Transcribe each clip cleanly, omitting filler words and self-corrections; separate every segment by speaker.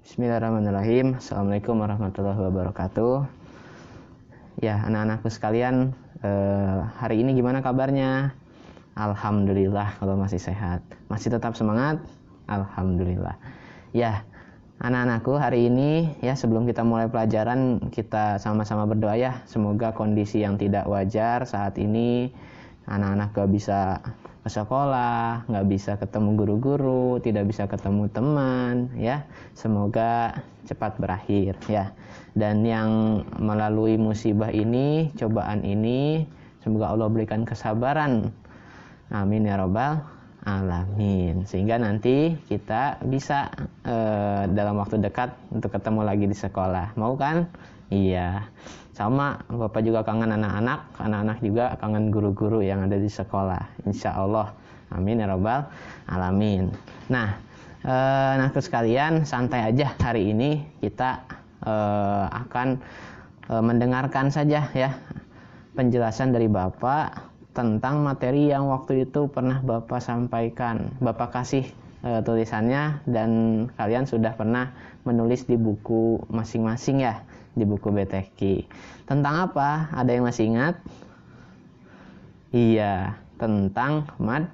Speaker 1: Bismillahirrahmanirrahim. Assalamualaikum warahmatullahi wabarakatuh. Ya, anak-anakku sekalian, hari ini gimana kabarnya? Alhamdulillah kalau masih sehat. Masih tetap semangat? Alhamdulillah. Ya, anak-anakku, hari ini ya sebelum kita mulai pelajaran, kita sama-sama berdoa ya. Semoga kondisi yang tidak wajar saat ini, anak-anak gak bisa ke sekolah, nggak bisa ketemu guru-guru, tidak bisa ketemu teman, ya. Semoga cepat berakhir, ya. Dan yang melalui musibah ini, cobaan ini, semoga Allah berikan kesabaran. Amin ya rabbal alamin. Sehingga nanti kita bisa dalam waktu dekat untuk ketemu lagi di sekolah. Mau kan? Iya. Sama, Bapak juga kangen anak-anak juga kangen guru-guru yang ada di sekolah. Insya Allah. Amin ya rabbal alamin. Nah, anak sekalian, santai aja hari ini kita akan mendengarkan saja ya penjelasan dari Bapak tentang materi yang waktu itu pernah Bapak sampaikan. Bapak kasih tulisannya dan kalian sudah pernah menulis di buku masing-masing ya, di buku BTQ. Tentang apa? Ada yang masih ingat? Iya, tentang mad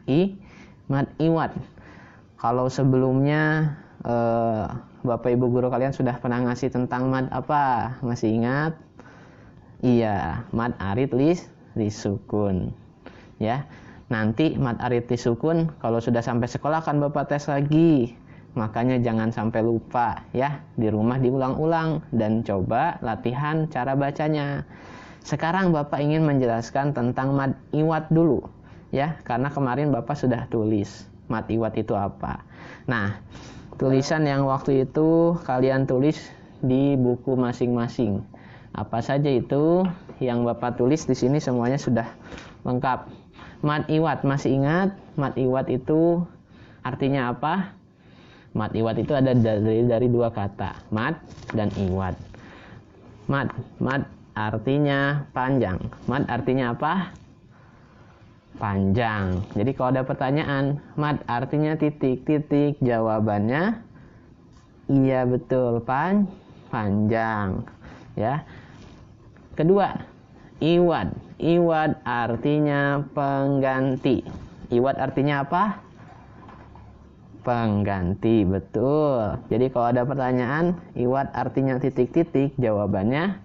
Speaker 1: iwad. Kalau sebelumnya Bapak Ibu guru kalian sudah pernah ngasih tentang mad apa? Masih ingat? Iya, mad arid lisukun. Ya. Nanti mad arid lisukun kalau sudah sampai sekolah kan Bapak tes lagi. Makanya jangan sampai lupa ya, di rumah diulang-ulang dan coba latihan cara bacanya. Sekarang Bapak ingin menjelaskan tentang mad iwad dulu ya, karena kemarin Bapak sudah tulis mad iwad itu apa. Nah, tulisan yang waktu itu kalian tulis di buku masing-masing. Apa saja itu yang Bapak tulis di sini semuanya sudah lengkap. Mad iwad, masih ingat? Mad iwad itu artinya apa? Mad iwad itu ada dari dua kata, mad dan iwad. Mad artinya panjang. Mad artinya apa? Panjang. Jadi kalau ada pertanyaan, mad artinya titik, jawabannya iya betul, panjang. Ya. Kedua, iwad. Iwad artinya pengganti. Iwad artinya apa? Pengganti, betul. Jadi kalau ada pertanyaan, iwad artinya titik, jawabannya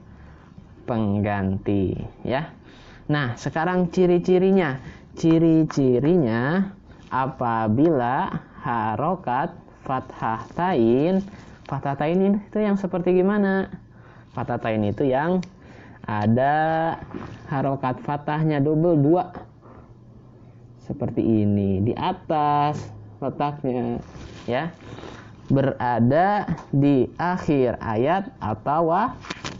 Speaker 1: pengganti, ya. Nah, sekarang ciri-cirinya. Ciri-cirinya apabila harokat fathah tain. Fathah tain itu yang seperti gimana? Fathah tain itu yang ada harokat fathahnya double 2. Seperti ini, di atas letaknya ya, berada di akhir ayat atau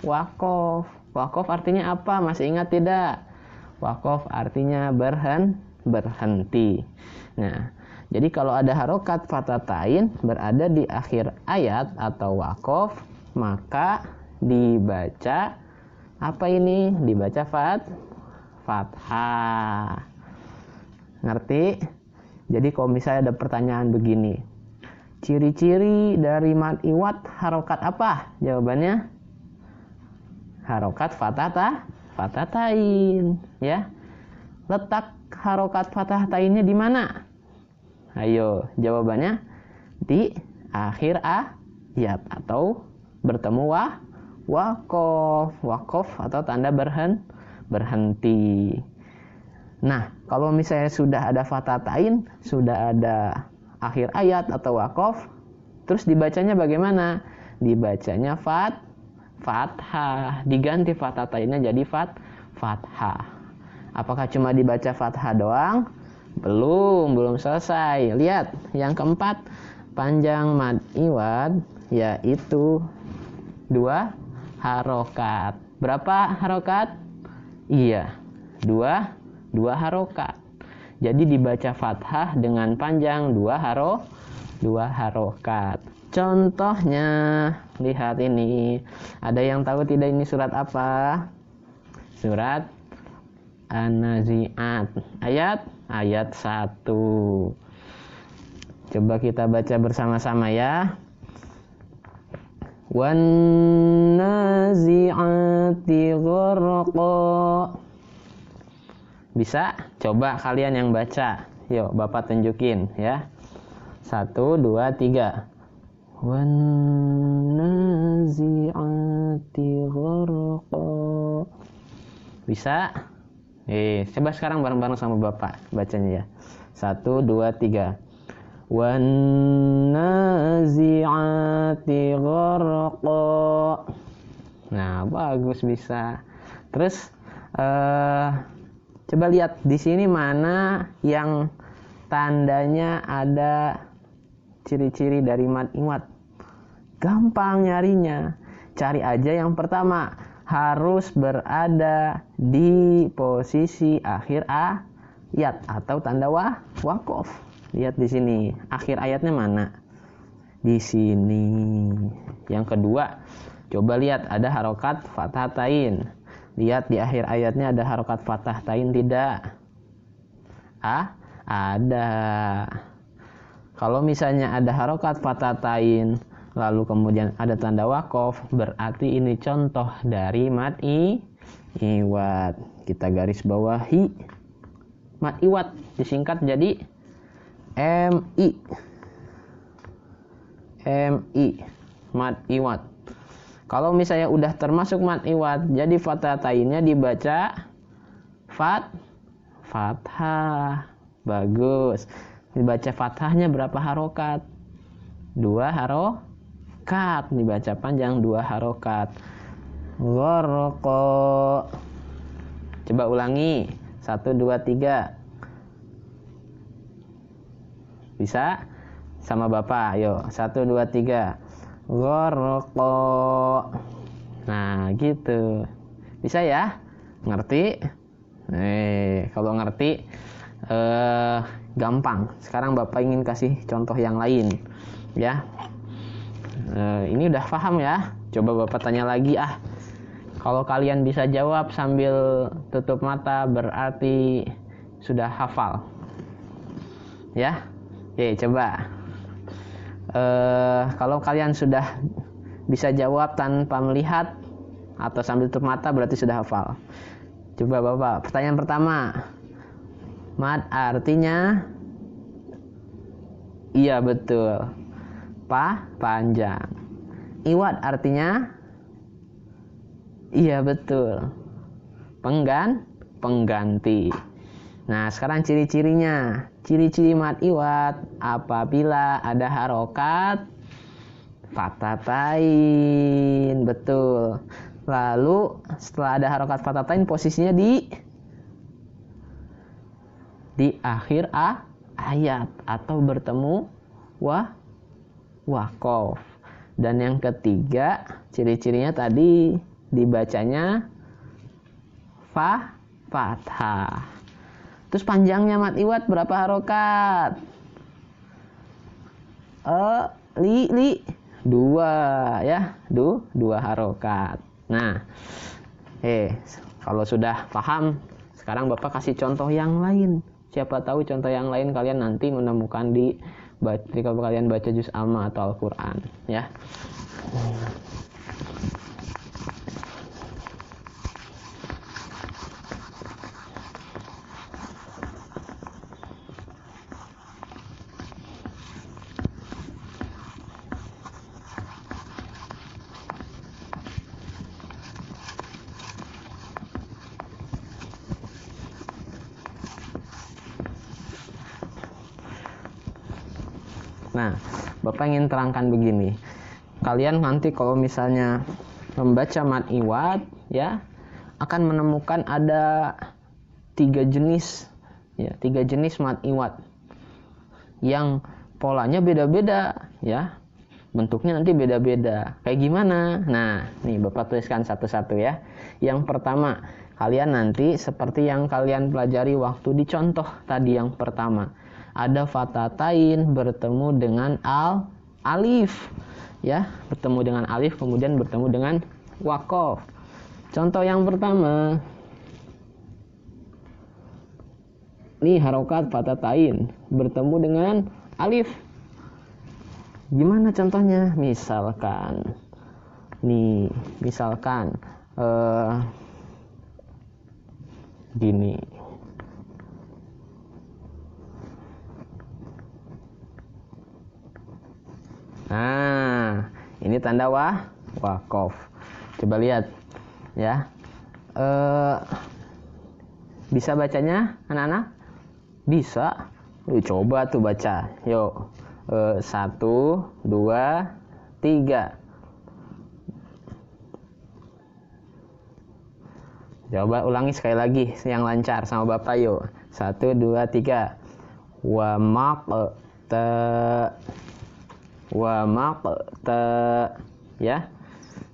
Speaker 1: wakof. Wakof artinya apa? Masih ingat tidak? Wakof artinya berhenti. Nah, jadi kalau ada harokat fatatain berada di akhir ayat atau wakof, maka dibaca apa ini? Dibaca fathah. Ngerti? Jadi kalau misalnya ada pertanyaan begini, ciri-ciri dari mad iwad harokat apa? Jawabannya harokat fatatain, ya. Letak harokat fatahainnya di mana? Ayo, jawabannya di akhir ayat atau bertemu wakof atau tanda berhenti. Nah, kalau misalnya sudah ada fatatain, sudah ada akhir ayat atau wakof, terus dibacanya bagaimana? Dibacanya fathah, diganti fatatainnya jadi fathah. Apakah cuma dibaca fathah doang? Belum selesai. Lihat yang keempat, panjang mad iwad yaitu 2 harokat. Berapa harokat? Iya, 2 harokat. Jadi dibaca fathah dengan panjang 2 harokat. Contohnya, lihat ini. Ada yang tahu tidak ini surat apa? Surat An-Nazi'at. Ayat 1. Coba kita baca bersama-sama ya. wan nazi'ati gharqa. Bisa? Coba kalian yang baca. Yuk, Bapak tunjukin ya. 1, 2, 3. Wan nazi'ati gharqa. Bisa? Coba sekarang bareng-bareng sama Bapak bacanya ya. 1, 2, 3. Wan nazi'ati gharqa. Nah, bagus, bisa. Terus coba lihat di sini mana yang tandanya ada ciri-ciri dari mad iwad. Gampang nyarinya. Cari aja yang pertama, harus berada di posisi akhir ayat atau tanda waqaf. Lihat di sini, akhir ayatnya mana? Di sini. Yang kedua, coba lihat ada harokat fathatain. Lihat di akhir ayatnya ada harokat fathatain tidak? Ada. Kalau misalnya ada harokat fathatain lalu kemudian ada tanda waqaf, berarti ini contoh dari mad iwad. Kita garis bawahi mad iwad, disingkat jadi MI. Mad iwad. Kalau misalnya udah termasuk mad iwad, jadi fathatainnya dibaca fathah. Bagus. Dibaca fathahnya berapa harokat? 2 harokat. Dibaca panjang 2 harokat. Gharqa. Coba ulangi. 1, 2, 3. Bisa? Sama Bapak. Yuk. 1, 2, 3. Gharqa. Nah, gitu. Bisa ya? Ngerti? Kalau ngerti gampang. Sekarang Bapak ingin kasih contoh yang lain. Ya. Ini udah paham ya? Coba Bapak tanya lagi Kalau kalian bisa jawab sambil tutup mata berarti sudah hafal. Ya? Oke, coba. Kalau kalian sudah bisa jawab tanpa melihat atau sambil tutup mata berarti sudah hafal. Coba Bapak, pertanyaan pertama. Mad artinya? Iya, betul. Panjang. Iwad artinya? Iya, betul. Pengganti. Nah, sekarang ciri-cirinya. Ciri-ciri mad iwad apabila ada harokat fathatain. Betul. Lalu setelah ada harokat fathatain posisinya di akhir ayat atau bertemu waqaf. Dan yang ketiga, ciri-cirinya tadi dibacanya fathah. Terus panjangnya mad iwad berapa harokat? 2 ya, 2 harokat. Nah, kalau sudah paham, sekarang Bapak kasih contoh yang lain. Siapa tahu contoh yang lain kalian nanti menemukan ketika kalian baca juz amma atau Al-Quran, ya. Nah, Bapak ingin terangkan begini. Kalian nanti kalau misalnya membaca mad iwad, ya, akan menemukan ada 3 jenis, ya, 3 jenis mad iwad yang polanya beda-beda, ya, bentuknya nanti beda-beda. Kayak gimana? Nah, nih Bapak tuliskan satu-satu ya. Yang pertama, kalian nanti seperti yang kalian pelajari waktu dicontoh tadi yang pertama. Ada fathatain bertemu dengan alif, ya, bertemu dengan alif kemudian bertemu dengan waqaf. Contoh yang pertama, nih harokat fathatain bertemu dengan alif. Gimana contohnya? Misalkan Nih, misalkan gini. Nah, ini tanda wakof. Coba lihat ya. Bisa bacanya anak-anak? Bisa. Coba tuh baca. Yuk. 1, 2, 3. Coba ulangi sekali lagi yang lancar sama Bapak yuk. 1, 2, 3. Wa maqta. Ya.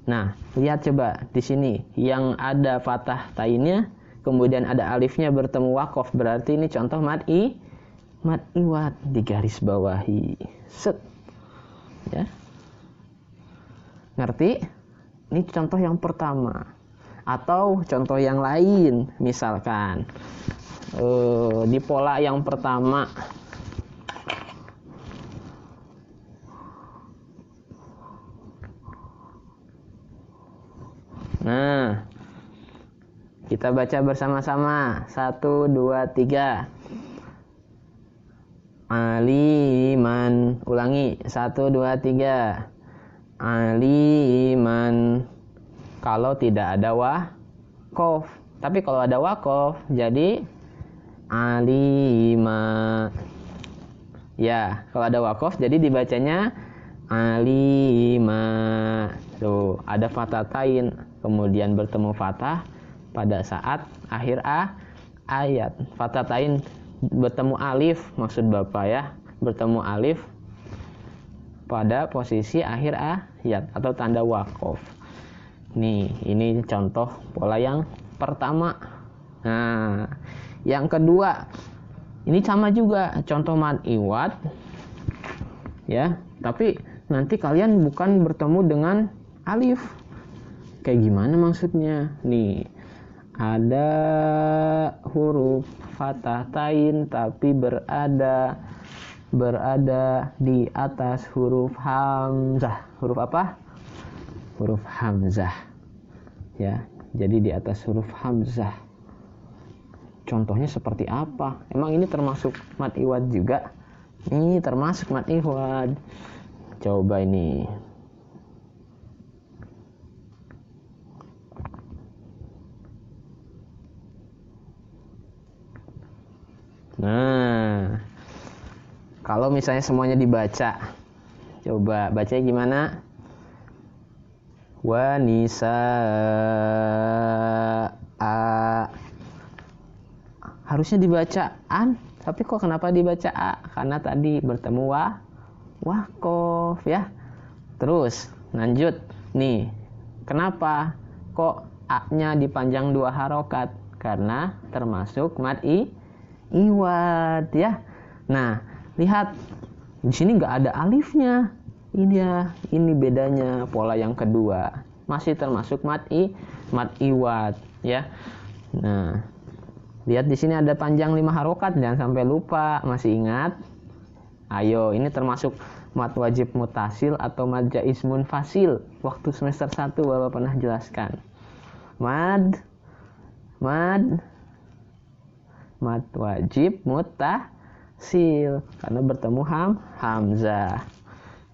Speaker 1: Nah, lihat coba di sini yang ada fathah tainnya, kemudian ada alifnya bertemu wakof, berarti ini contoh mad iwad, digaris bawahi. Set. Ya. Ngerti? Ini contoh yang pertama. Atau contoh yang lain, misalkan di pola yang pertama. Nah, kita baca bersama-sama. 1, 2, 3. Aliman. Ulangi. 1, 2, 3. Aliman. Kalau tidak ada wakof. Tapi kalau ada wakof, jadi alima. Ya, kalau ada wakof, jadi dibacanya alima. Tuh, ada fatatain, kemudian bertemu fathah pada saat akhir ayat. Fatatain bertemu alif, maksud Bapak ya, bertemu alif pada posisi akhir ayat atau tanda wakof. Nih, ini contoh pola yang pertama. Nah, yang kedua, ini sama juga, contoh mad iwad. Ya, tapi nanti kalian bukan bertemu dengan alif. Kayak gimana maksudnya? Nih, ada huruf fathah tain tapi berada di atas huruf hamzah. Huruf apa? Huruf hamzah. Ya, jadi di atas huruf hamzah. Contohnya seperti apa? Emang ini termasuk mad iwad juga? Ini termasuk mad iwad. Coba ini. Nah, kalau misalnya semuanya dibaca, coba bacanya gimana? Wanisa'a. Harusnya dibaca an, tapi kok kenapa dibaca a? Karena tadi bertemu wakof ya. Terus lanjut nih, kenapa kok a-nya dipanjang 2 harokat? Karena termasuk mad iwad ya. Nah, lihat di sini nggak ada alifnya. Ini bedanya pola yang kedua. Masih termasuk mad iwad ya. Nah, lihat di sini ada panjang 5 harokat, jangan sampai lupa. Masih ingat? Ayo, ini termasuk mad wajib mutasil atau mad jaiz munfasil. Waktu semester 1 Bapak pernah jelaskan. Mad wajib mutasil karena bertemu hamzah.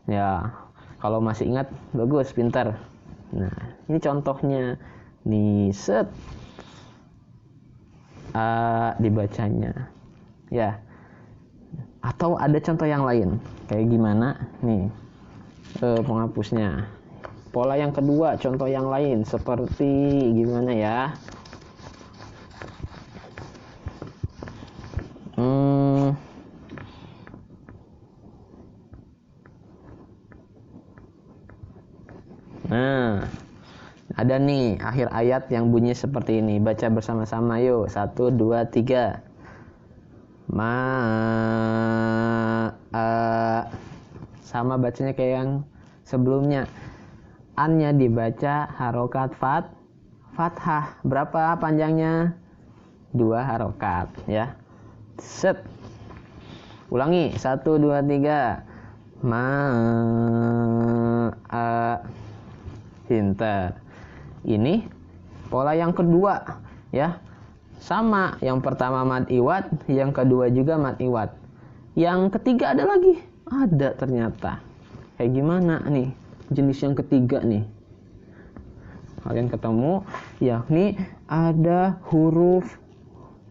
Speaker 1: Ya, kalau masih ingat bagus, pintar. Nah, ini contohnya. Nih, set. Dibacanya. Ya. Atau ada contoh yang lain. Kayak gimana? Nih. Penghapusnya. Pola yang kedua, contoh yang lain seperti gimana ya? Nah, ada nih akhir ayat yang bunyi seperti ini. Baca bersama-sama yuk. 1, 2, 3. Sama bacanya kayak yang sebelumnya. An-nya dibaca harokat fathah. Berapa panjangnya? 2 harokat ya. Set. Ulangi. 1, 2, 3. pinter. Ini pola yang kedua, ya. Sama, yang pertama mad iwad, yang kedua juga mad iwad. Yang ketiga ada lagi, ada ternyata. Kayak gimana nih jenis yang ketiga nih? Kalian ketemu, yakni ada huruf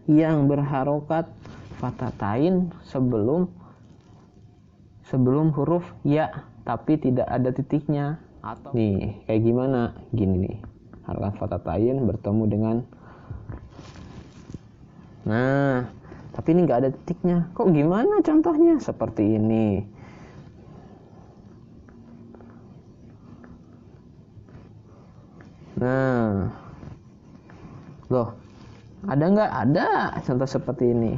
Speaker 1: yang berharokat fathatain sebelum huruf ya, tapi tidak ada titiknya. Atau nih, kayak gimana? Gini nih, harokat fathatain bertemu dengan, nah, tapi ini nggak ada titiknya. Kok gimana contohnya? Seperti ini. Nah, loh, ada nggak? Ada contoh seperti ini.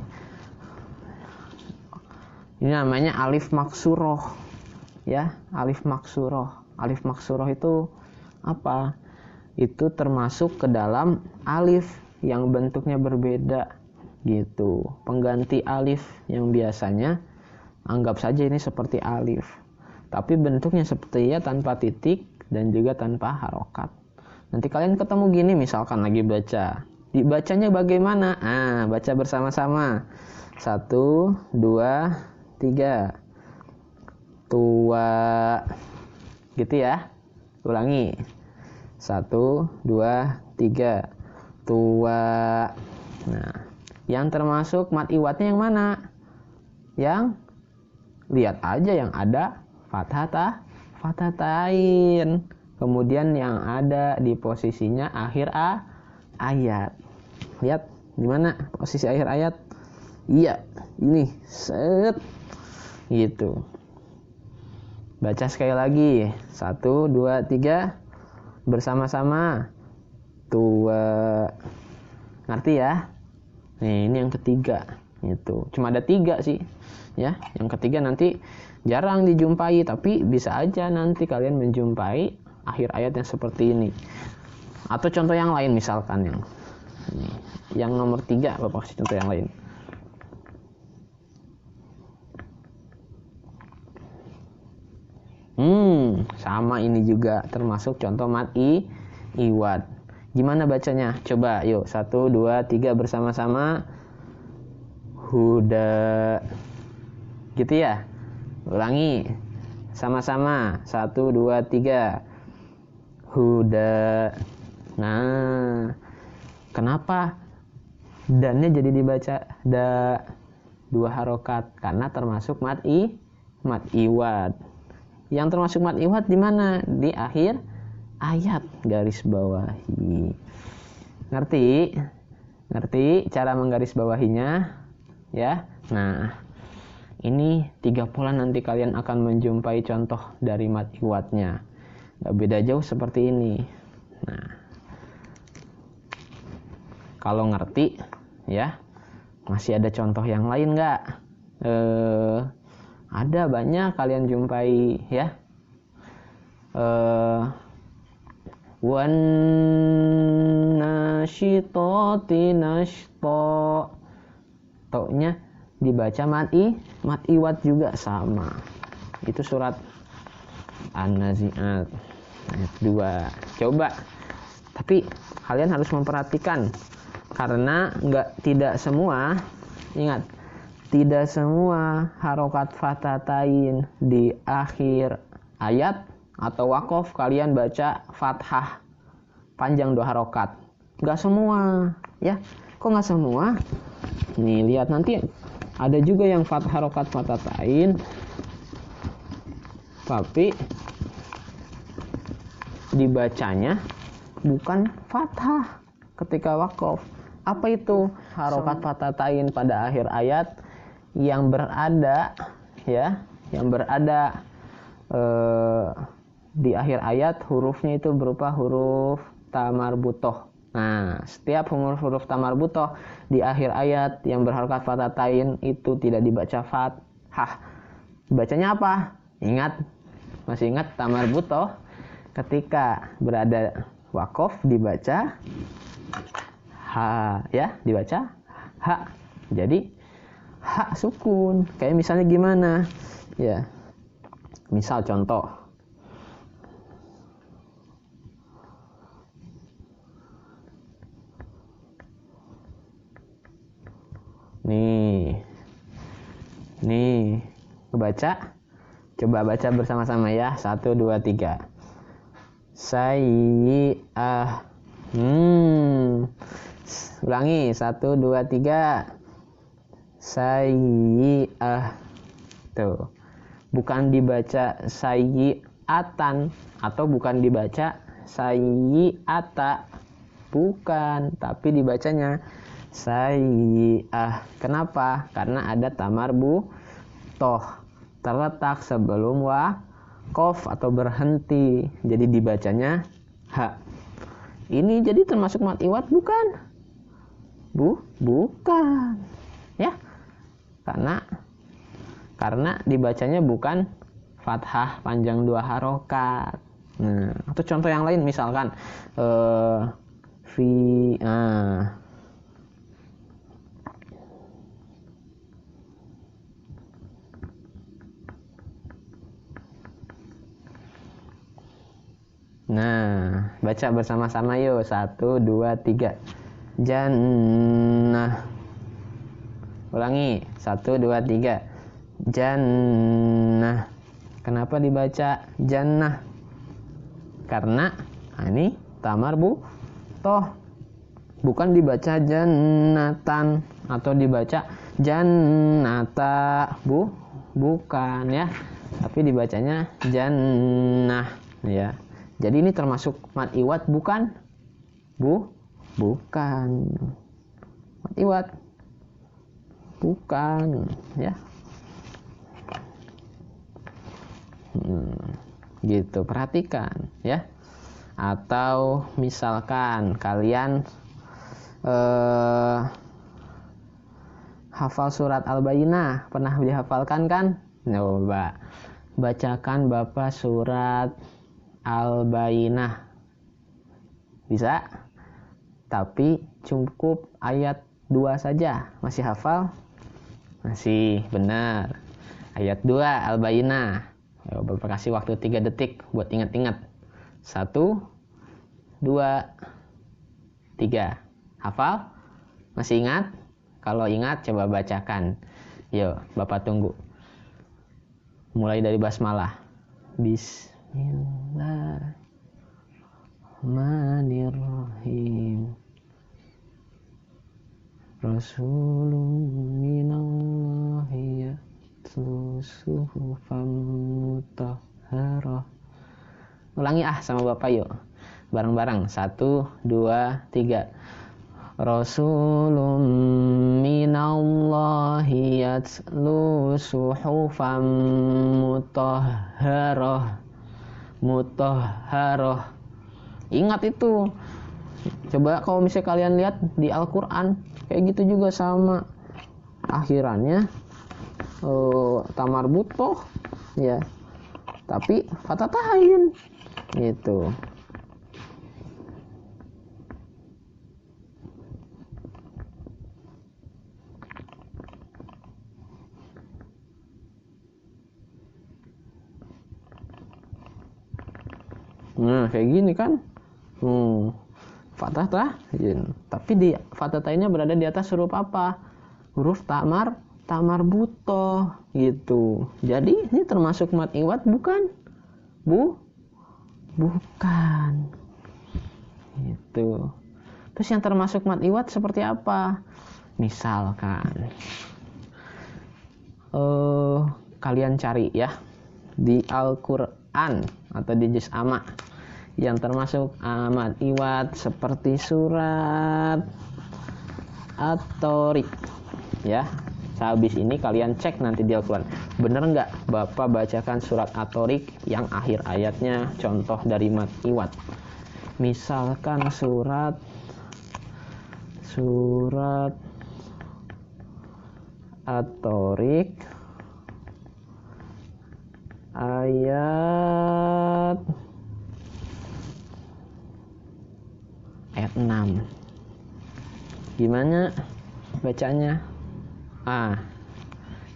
Speaker 1: Ini namanya alif maksuroh, ya, alif maksuroh. Alif maksuroh itu apa? Itu termasuk ke dalam alif yang bentuknya berbeda, gitu. Pengganti alif yang biasanya, anggap saja ini seperti alif, tapi bentuknya seperti ya, tanpa titik dan juga tanpa harokat. Nanti kalian ketemu gini, misalkan lagi baca, dibacanya bagaimana? Baca bersama-sama. 1, 2, 3. Tua. Gitu ya. Ulangi. 1, 2, 3. Tua. Nah, yang termasuk mad iwadnya yang mana? Yang lihat aja yang ada fathatain. Kemudian yang ada di posisinya akhir ayat. Lihat di mana posisi akhir ayat? Iya, ini. Set. Gitu. Baca sekali lagi. 1, 2, 3. Bersama-sama. Tua. Ngerti ya? Nih, ini yang ketiga. Gitu. Cuma ada 3 sih. Ya, yang ketiga nanti jarang dijumpai, tapi bisa aja nanti kalian menjumpai akhir ayat yang seperti ini. Atau contoh yang lain, misalkan yang nomor 3, Bapak kasih contoh yang lain. Sama ini juga termasuk contoh mad iwad. Gimana bacanya? Coba yuk, 1, 2, 3 bersama-sama. Huda. Gitu ya? Ulangi. Sama-sama. 1, 2, 3. Huda. Nah, kenapa dannya jadi dibaca da 2 harokat? Karena termasuk mad iwad. Yang termasuk mad iwad di mana? Di akhir ayat, garis bawahi. Ngerti? Ngerti cara menggaris bawahinya? Ya. Nah, ini 3 pola nanti kalian akan menjumpai contoh dari mad iwadnya. Gak beda jauh seperti ini. Nah, kalau ngerti, ya, masih ada contoh yang lain nggak? Ada banyak kalian jumpai, ya. Wan nasyitati nashto. Toknya dibaca mad iwad juga sama. Itu surat An-Nazi'at ayat 2. Coba. Tapi kalian harus memperhatikan, karena tidak semua, ingat, tidak semua harokat fathatain di akhir ayat atau wakof kalian baca fathah panjang 2 harokat. Gak semua, ya. Kok gak semua? Nih, lihat nanti ada juga yang harokat fathatain tapi dibacanya bukan fathah ketika wakof. Apa itu? Harokat fathatain pada akhir ayat yang berada, ya, yang berada di akhir ayat hurufnya itu berupa huruf tamarbutoh. Nah, setiap huruf tamarbutoh di akhir ayat yang berharokat fathatain itu tidak dibaca fathah. Bacanya apa? Ingat? Masih ingat tamarbutoh? Ketika berada wakof dibaca ha, ya, dibaca ha. Jadi ha sukun. Kayak misalnya gimana? Ya. Misal contoh. kebaca? Coba baca bersama-sama ya. 1, 2, 3. Sayyi'ah. Ulangi. 1, 2, 3. Sayyi'ah. Tuh. Bukan dibaca sayyi'atan atau bukan dibaca sayyi'ata. Bukan, tapi dibacanya sayyi'ah. Kenapa? Karena ada tamarbutoh terletak sebelum waqaf atau berhenti. Jadi dibacanya ha. Ini jadi termasuk mad iwad bukan? Bukan. Ya. Karena dibacanya bukan fathah panjang 2 harokat. Nah, atau contoh yang lain misalkan Nah, baca bersama-sama yuk. 1, 2, 3. Jannah. Ulangi. 1, 2, 3. Jannah. Kenapa dibaca jannah? Karena ini tamarbutoh. Bukan dibaca jannatan atau dibaca jannata. Bukan ya. Tapi dibacanya jannah ya. Jadi ini termasuk mad iwad bukan? Bukan. Mad iwad. Bukan, ya. Gitu, perhatikan, ya. Atau misalkan kalian hafal surat Al-Bayyinah, pernah dihafalkan kan? Coba bacakan Bapak surat Al-Bayyinah. Bisa? Tapi cukup ayat 2 saja. Masih hafal? Masih, benar. Ayat 2 Al-Bayyinah. Bapak kasih waktu 3 detik buat ingat-ingat. 1, 2, 3. Hafal? Masih ingat? Kalau ingat coba bacakan. Yuk, Bapak tunggu. Mulai dari basmalah. Bismillahirrahmanirrahim. Rasulun minallahi yatlu suhufan mutahharah. Ulangi sama Bapak yuk. Bareng-bareng. 1, 2, 3. Rasulun minallahi yatlu suhufan mutahharah. Ingat itu. Coba kalau misalnya kalian lihat di Al-Quran, kayak gitu juga sama. Akhirannya tamarbutoh ya. Tapi fatatahin gitu. Nah, kayak gini kan. Fathah tahin. Tapi di fathah tahinnya berada di atas huruf apa? Huruf tamarbutoh gitu. Jadi ini termasuk mad iwad bukan? Bukan. Gitu. Terus yang termasuk mad iwad seperti apa? Misalkan kalian cari ya di Al-Quran atau di juz amma yang termasuk mad iwad seperti surat At-Tariq ya. Sehabis ini kalian cek nanti di Al-Quran, bener nggak Bapak bacakan surat At-Tariq yang akhir ayatnya contoh dari mad iwad. Misalkan surat At-Tariq ayat 6. Gimana bacanya?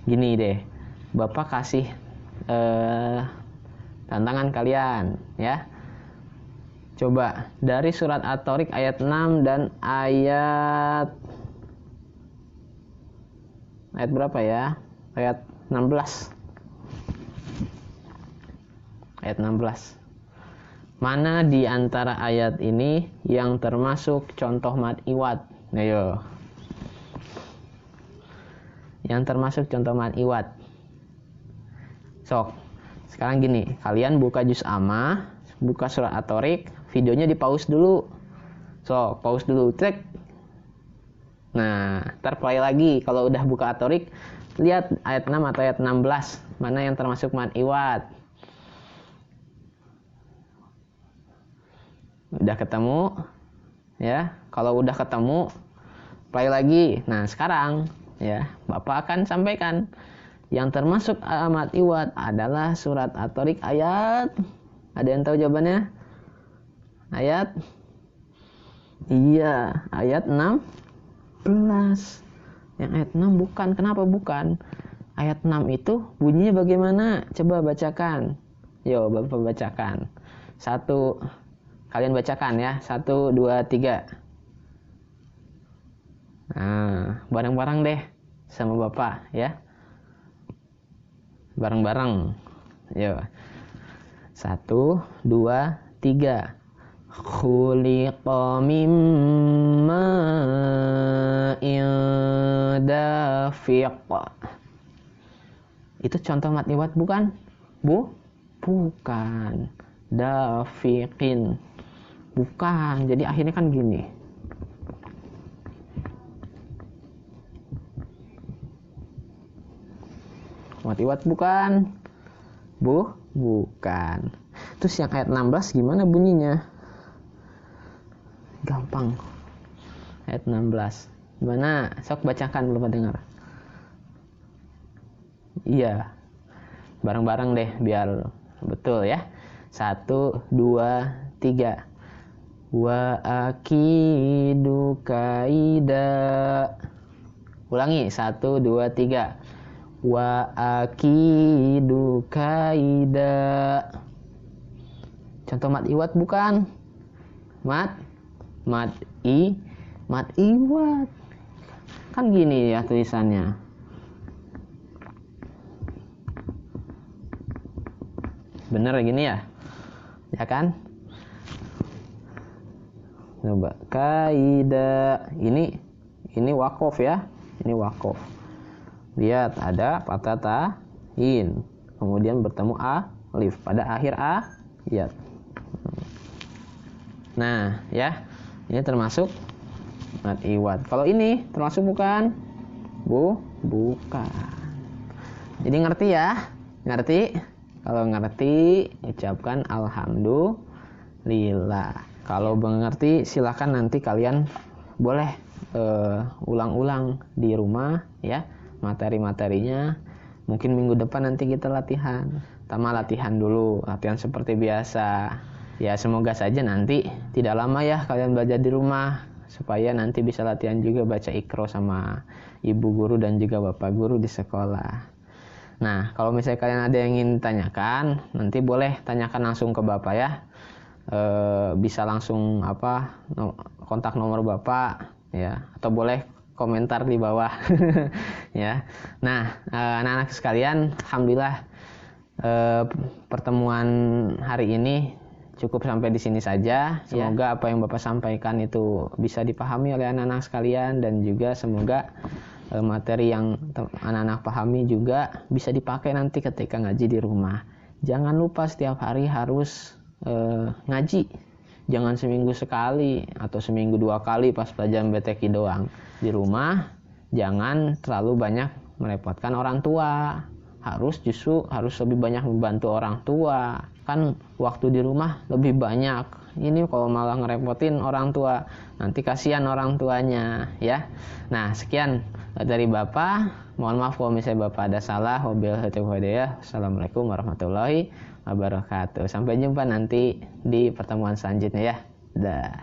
Speaker 1: Gini deh. Bapak kasih tantangan kalian ya. Coba dari surat At-Tariq ayat 6 dan ayat berapa ya? Ayat 16. ayat 16. Mana di antara ayat ini yang termasuk contoh mad iwad? Ayo. Yang termasuk contoh mad iwad. Sok. Sekarang gini, kalian buka juz amma, buka surat At-Thariq, videonya di pause dulu. Sok, pause dulu, cek. Nah, ntar play lagi. Kalau udah buka At-Thariq, lihat ayat 6 atau ayat 16, mana yang termasuk mad iwad. Udah ketemu? Ya, kalau udah ketemu, play lagi. Nah, sekarang ya, Bapak akan sampaikan yang termasuk mad iwad adalah surat At-Thariq ayat. Ada yang tahu jawabannya? Ayat? Iya, ayat 16. Yang ayat 6 bukan. Kenapa bukan? Ayat 6 itu bunyinya bagaimana? Coba bacakan. Yo, Bapak bacakan. Kalian bacakan ya. 1, 2, 3. Nah, bareng-bareng deh sama Bapak ya. Bareng-bareng. Yo. 1, 2, 3. Khuliqa mimma dafiq. Itu contoh mad iwad bukan? Bukan. Dafiqin. Bukan. Jadi akhirnya kan gini. Mad iwad bukan? Bukan. Terus yang ayat 16 gimana bunyinya? Gampang. Ayat 16. Gimana? Sok bacakan, belum dengar. Iya. Bareng-bareng deh biar betul ya. 1, 2, 3. Wa akidu kaida. Ulangi. 1, 2, 3. Wa akidu kaida. Contoh mad iwad bukan? Mad iwad. Kan gini ya tulisannya. Bener gini ya? Ya kan? Coba kaida. Ini wakof ya. Ini wakof. Lihat ada patah ta'in. Kemudian bertemu alif pada akhir ayat. Nah, ya. Ini termasuk mad iwad. Kalau ini termasuk bukan? Bukan. Jadi ngerti ya? Ngerti? Kalau ngerti, ucapkan alhamdulillah. Kalau mengerti, silakan nanti kalian boleh ulang-ulang di rumah ya, materi-materinya. Mungkin minggu depan nanti kita latihan. Pertama latihan dulu, latihan seperti biasa. Ya semoga saja nanti tidak lama ya kalian belajar di rumah, supaya nanti bisa latihan juga baca Iqra sama ibu guru dan juga bapak guru di sekolah. Nah, kalau misalnya kalian ada yang ingin tanyakan, nanti boleh tanyakan langsung ke bapak ya. Bisa langsung kontak nomor bapak ya, atau boleh komentar di bawah ya. Nah, anak-anak sekalian, alhamdulillah pertemuan hari ini cukup sampai di sini saja. Semoga apa yang Bapak sampaikan itu bisa dipahami oleh anak-anak sekalian, dan juga semoga materi yang anak-anak pahami juga bisa dipakai nanti ketika ngaji di rumah. Jangan lupa setiap hari harus ngaji. Jangan seminggu sekali atau seminggu 2 kali pas pelajaran BTQ doang. Di rumah jangan terlalu banyak merepotkan orang tua. Harus lebih banyak membantu orang tua. Kan waktu di rumah lebih banyak. Ini kalau malah ngerepotin orang tua, nanti kasihan orang tuanya ya. Nah, sekian dari Bapak. Mohon maaf kalau misalnya Bapak ada salah. Wabillahi taufiq wal hidayah. Assalamualaikum warahmatullahi wabarakatuh. Sampai jumpa nanti di pertemuan selanjutnya ya. Dah.